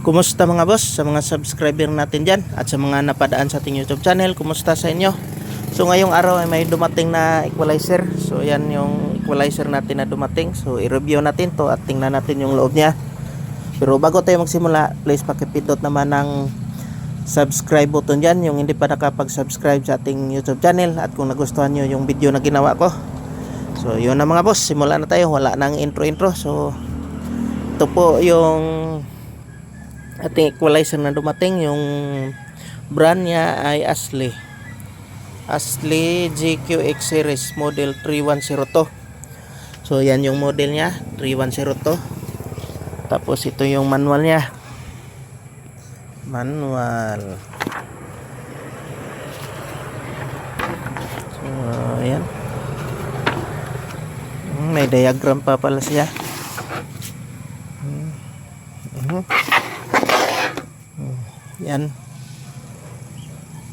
Kumusta mga boss, sa mga subscriber natin dyan at sa mga napadaan sa ating YouTube channel, kumusta sa inyo? So ngayong araw ay may dumating na equalizer. So yan yung equalizer natin na dumating. So i-review natin to at tingnan natin yung loob niya. Pero bago tayo magsimula, please pakipindot naman ng subscribe button dyan, yung hindi pa nakapag-subscribe sa ating YouTube channel. At kung nagustuhan nyo yung video na ginawa ko, so yun na mga boss, simula na tayo. Wala nang intro. So ito po yung ating equalizer na dumating. Yung brand niya ay Astley GQX series model 3102. So yan yung model niya, 3102. Tapos ito yung manual niya. So ayan, may diagram pa pala siya. Yan,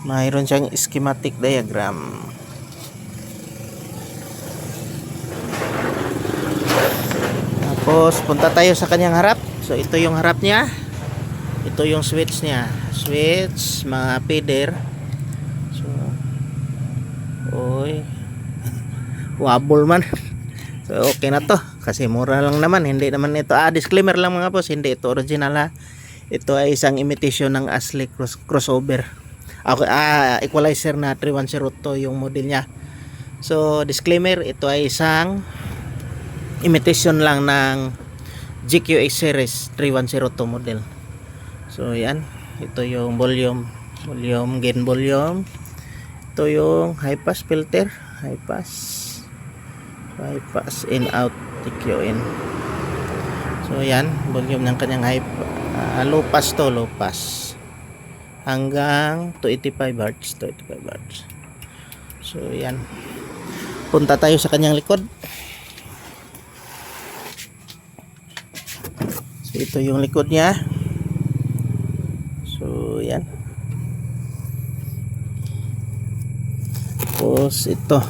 mayroon siyang schematic diagram. Tapos punta tayo sa kanyang harap. So ito yung harap niya, ito yung switch niya, mga feeder. So wobble man. So okay na to kasi mura lang naman, hindi naman ito disclaimer lang mga boss, hindi ito original ha. Ito ay isang imitation ng Astley crossover. Equalizer na 3102 yung model niya. So disclaimer, ito ay isang imitation lang ng GQX series 3102 model. So yan, ito yung volume, gain volume. Ito yung high pass filter, high pass in out, TQ in. So yan, volume ng kanyang low pass hanggang 285 Hz. So yan, punta tayo sa kanyang likod. So ito yung likod niya. So yan, tapos ito.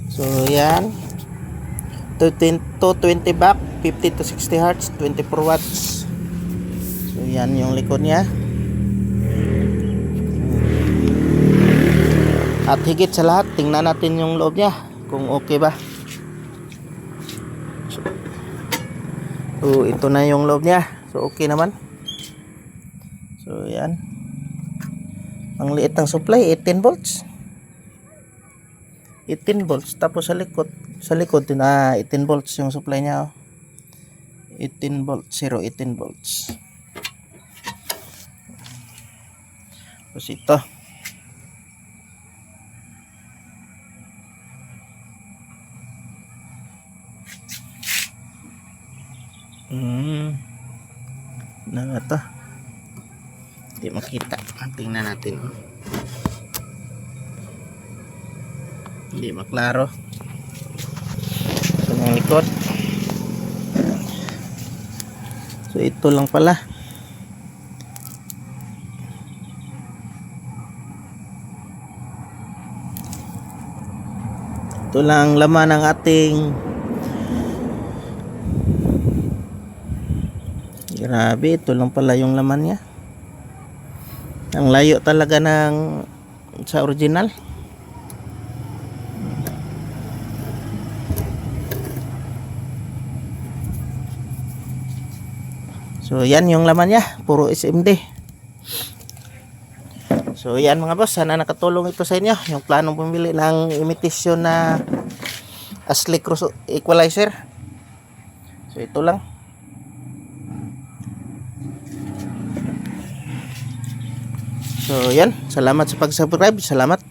So yan, 220 back, 50 to 60 Hz, 24 watts. So yan yung likod niya. At higit sa lahat, tingnan natin yung loob niya kung okay ba. So ito na yung loob niya. So okay naman. So yan, ang liit ng supply, 18 volts. 18 volts. Tapos sa likod din 18 volts yung supply niya. 18 volts, 18 volts. Tapos ito, na ito, hindi makita. Tingnan natin. Hindi maklaro. Ito yung likod. So ito lang pala. Ito lang laman ng ating, grabe, ito lang pala yung laman niya. Ang layo talaga sa original. So yan yung laman niya, puro SMD. So yan mga boss, sana nakatulong ito sa inyo, yung planong pumili ng imitation na Astley equalizer. So ito lang. So yan, salamat sa pag-subscribe, salamat.